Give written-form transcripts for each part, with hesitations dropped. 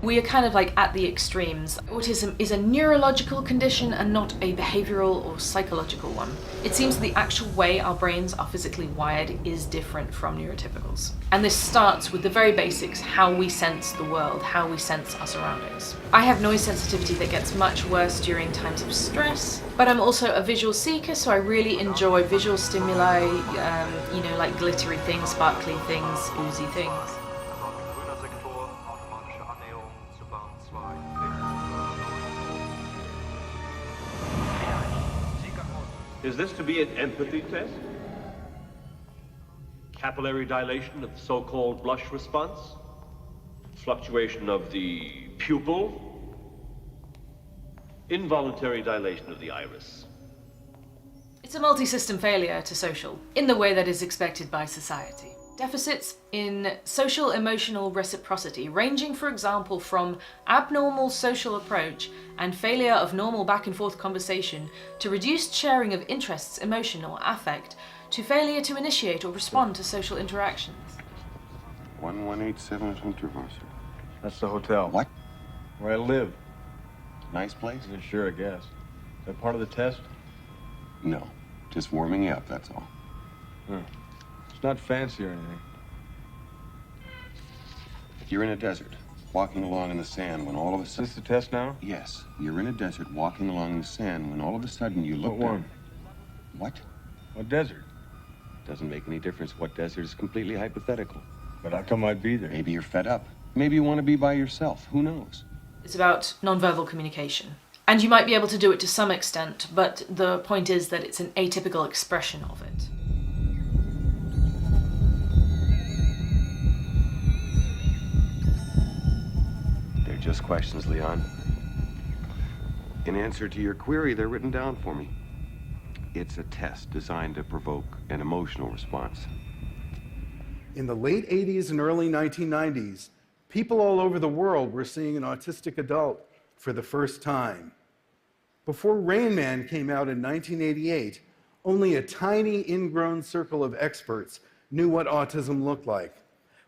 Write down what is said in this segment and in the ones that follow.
We are kind of like at the extremes. Autism is a neurological condition and not a behavioural or psychological one. It seems the actual way our brains are physically wired is different from neurotypicals. And this starts with the very basics, how we sense the world, how we sense our surroundings. I have noise sensitivity that gets much worse during times of stress, but I'm also a visual seeker, so I really enjoy visual stimuli, like glittery things, sparkly things, oozy things. Is this to be an empathy test? Capillary dilation of the so-called blush response? Fluctuation of the pupil? Involuntary dilation of the iris? It's a multi-system failure to social, in the way that is expected by society. Deficits in social emotional reciprocity, ranging, for example, from abnormal social approach and failure of normal back and forth conversation to reduced sharing of interests, emotion or affect, to failure to initiate or respond to social interactions. 1187 Hunterwasser. That's the hotel. What? Where I live. Nice place? Yeah, sure, I guess. Is that part of the test? No, just warming you up, that's all. It's not fancy or anything. You're in a desert, walking along in the sand when all of a Is sudden... this the test now? Yes, you're in a desert, walking along in the sand when all of a sudden you look What down... one? What? What desert? Doesn't make any difference what desert is completely hypothetical. But how come I'd be there? Maybe you're fed up. Maybe you want to be by yourself. Who knows? It's about nonverbal communication. And you might be able to do it to some extent, but the point is that it's an atypical expression of it. They're just questions, Leon. In answer to your query, they're written down for me. It's a test designed to provoke an emotional response. In the late 80s and early 1990s, people all over the world were seeing an autistic adult for the first time. Before Rain Man came out in 1988, only a tiny ingrown circle of experts knew what autism looked like.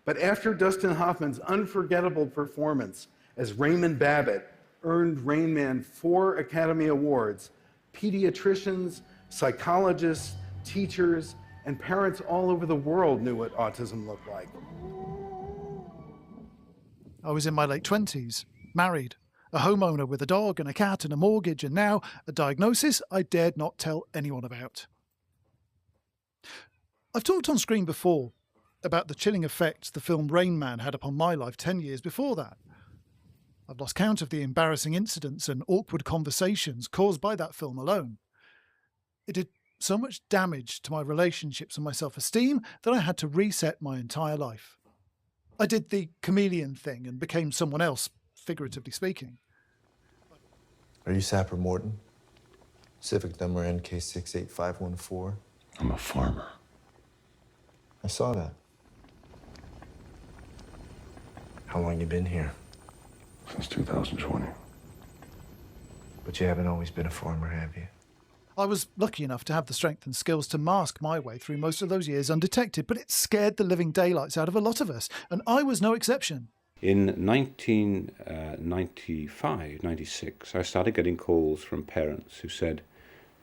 But after Dustin Hoffman's unforgettable performance as Raymond Babbitt earned Rain Man 4 Academy Awards, pediatricians, psychologists, teachers, and parents all over the world knew what autism looked like. I was in my late 20s, married, a homeowner with a dog and a cat and a mortgage, and now a diagnosis I dared not tell anyone about. I've talked on screen before about the chilling effect the film Rain Man had upon my life 10 years before that. I've lost count of the embarrassing incidents and awkward conversations caused by that film alone. It did so much damage to my relationships and my self-esteem that I had to reset my entire life. I did the chameleon thing and became someone else, figuratively speaking. Are you Sapper Morton? Civic number NK68514. I'm a farmer. I saw that. How long you been here? Since 2020. But you haven't always been a farmer, have you? I was lucky enough to have the strength and skills to mask my way through most of those years undetected, but it scared the living daylights out of a lot of us, and I was no exception. In 1995, 96, I started getting calls from parents who said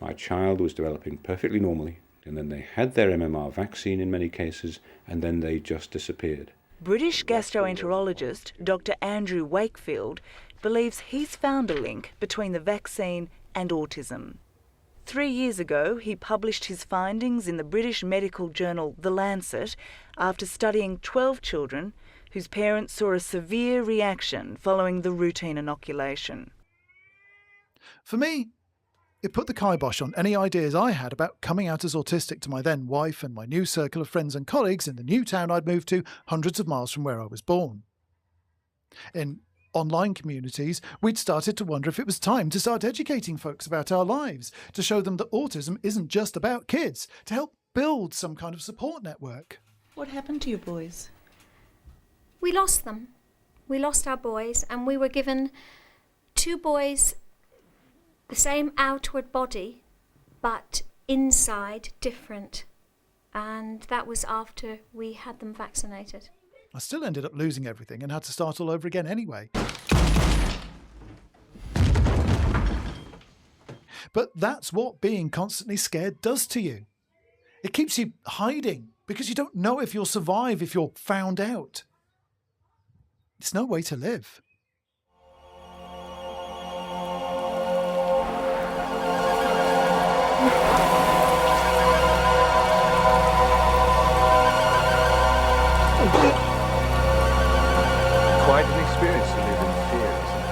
my child was developing perfectly normally, and then they had their MMR vaccine in many cases, and then they just disappeared. British gastroenterologist Dr. Andrew Wakefield believes he's found a link between the vaccine and autism. 3 years ago, he published his findings in the British medical journal The Lancet after studying 12 children whose parents saw a severe reaction following the routine inoculation. For me, it put the kibosh on any ideas I had about coming out as autistic to my then wife and my new circle of friends and colleagues in the new town I'd moved to hundreds of miles from where I was born. In online communities, we'd started to wonder if it was time to start educating folks about our lives, to show them that autism isn't just about kids, to help build some kind of support network. What happened to your boys? We lost them. We lost our boys, and we were given 2 boys, the same outward body, but inside different. And that was after we had them vaccinated. I still ended up losing everything and had to start all over again anyway. But that's what being constantly scared does to you. It keeps you hiding because you don't know if you'll survive if you're found out. It's no way to live. Quite an experience to live in fear, isn't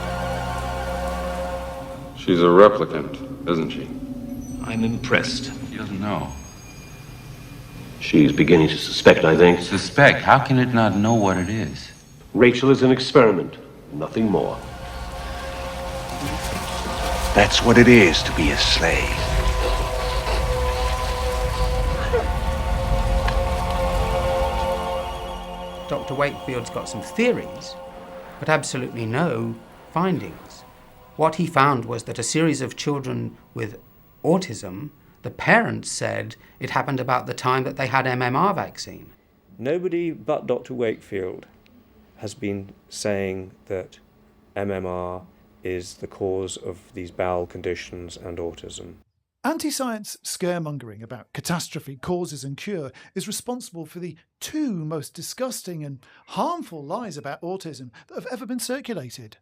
it? She's a replicant, isn't she? I'm impressed. He doesn't know. She's beginning to suspect, I think. Suspect? How can it not know what it is? Rachel is an experiment, nothing more. That's what it is to be a slave. Dr. Wakefield's got some theories, but absolutely no findings. What he found was that a series of children with autism, the parents said it happened about the time that they had MMR vaccine. Nobody but Dr. Wakefield has been saying that MMR is the cause of these bowel conditions and autism. Anti-science scaremongering about catastrophe, causes and cure is responsible for the two most disgusting and harmful lies about autism that have ever been circulated.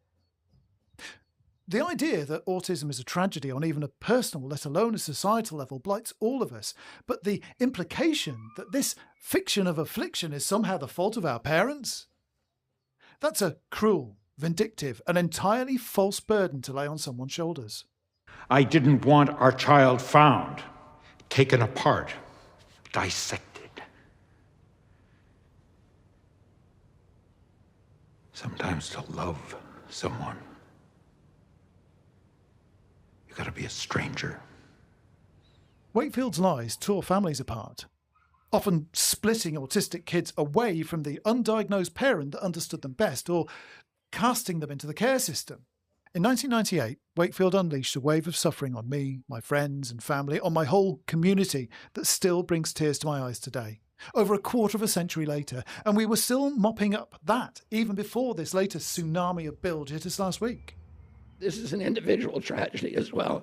The idea that autism is a tragedy on even a personal, let alone a societal level, blights all of us. But the implication that this fiction of affliction is somehow the fault of our parents? That's a cruel, vindictive, and entirely false burden to lay on someone's shoulders. I didn't want our child found, taken apart, dissected. Sometimes to love someone, you gotta be a stranger. Wakefield's lies tore families apart, often splitting autistic kids away from the undiagnosed parent that understood them best, or casting them into the care system. In 1998, Wakefield unleashed a wave of suffering on me, my friends and family, on my whole community that still brings tears to my eyes today. Over a quarter of a century later, and we were still mopping up that even before this latest tsunami of bilge hit us last week. This is an individual tragedy as well.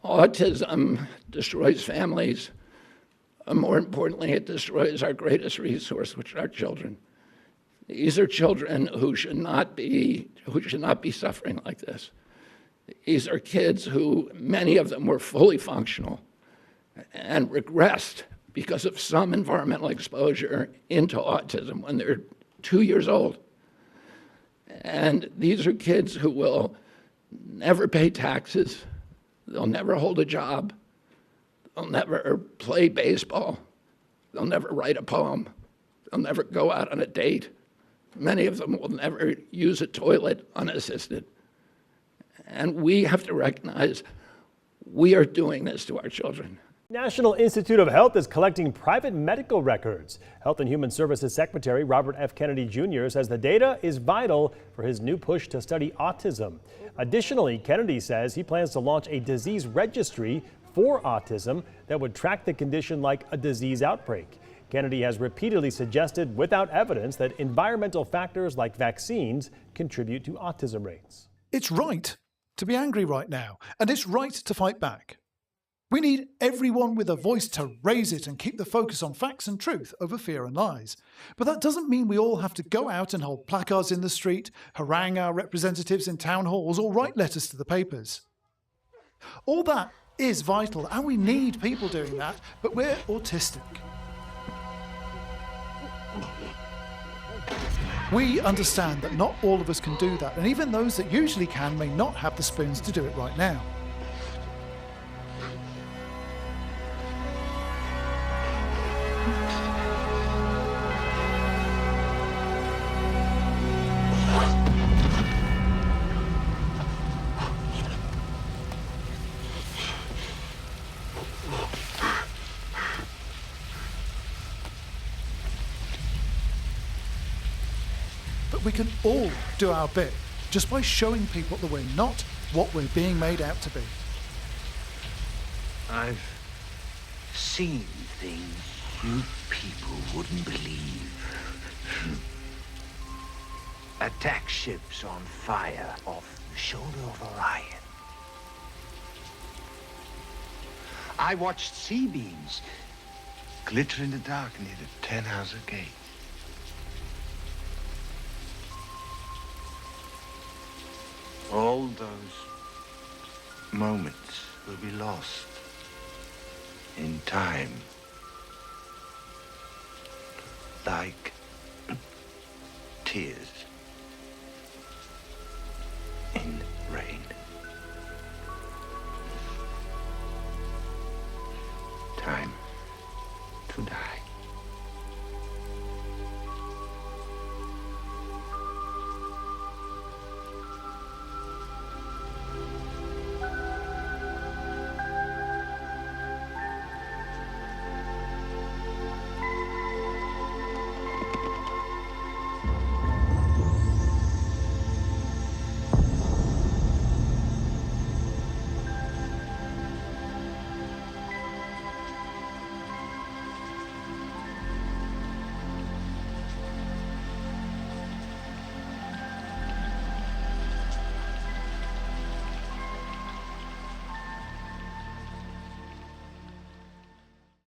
Autism destroys families. More importantly, it destroys our greatest resource, which are our children. These are children who should not be suffering like this. These are kids who, many of them were fully functional and regressed because of some environmental exposure into autism when they're 2 years old. And these are kids who will never pay taxes, they'll never hold a job, they'll never play baseball, they'll never write a poem, they'll never go out on a date. Many of them will never use a toilet unassisted. And we have to recognize we are doing this to our children. National Institute of Health is collecting private medical records. Health and Human Services Secretary Robert F. Kennedy Jr. says the data is vital for his new push to study autism. Additionally, Kennedy says he plans to launch a disease registry for autism that would track the condition like a disease outbreak. Kennedy has repeatedly suggested, without evidence, that environmental factors like vaccines contribute to autism rates. It's right to be angry right now, and it's right to fight back. We need everyone with a voice to raise it and keep the focus on facts and truth over fear and lies. But that doesn't mean we all have to go out and hold placards in the street, harangue our representatives in town halls, or write letters to the papers. All that is vital, and we need people doing that, but we're autistic. We understand that not all of us can do that, and even those that usually can may not have the spoons to do it right now. We can all do our bit just by showing people that we're not what we're being made out to be. I've seen things you people wouldn't believe. Attack ships on fire off the shoulder of Orion. I watched sea beams glitter in the dark near the 10-house gate. All those moments will be lost in time, like tears.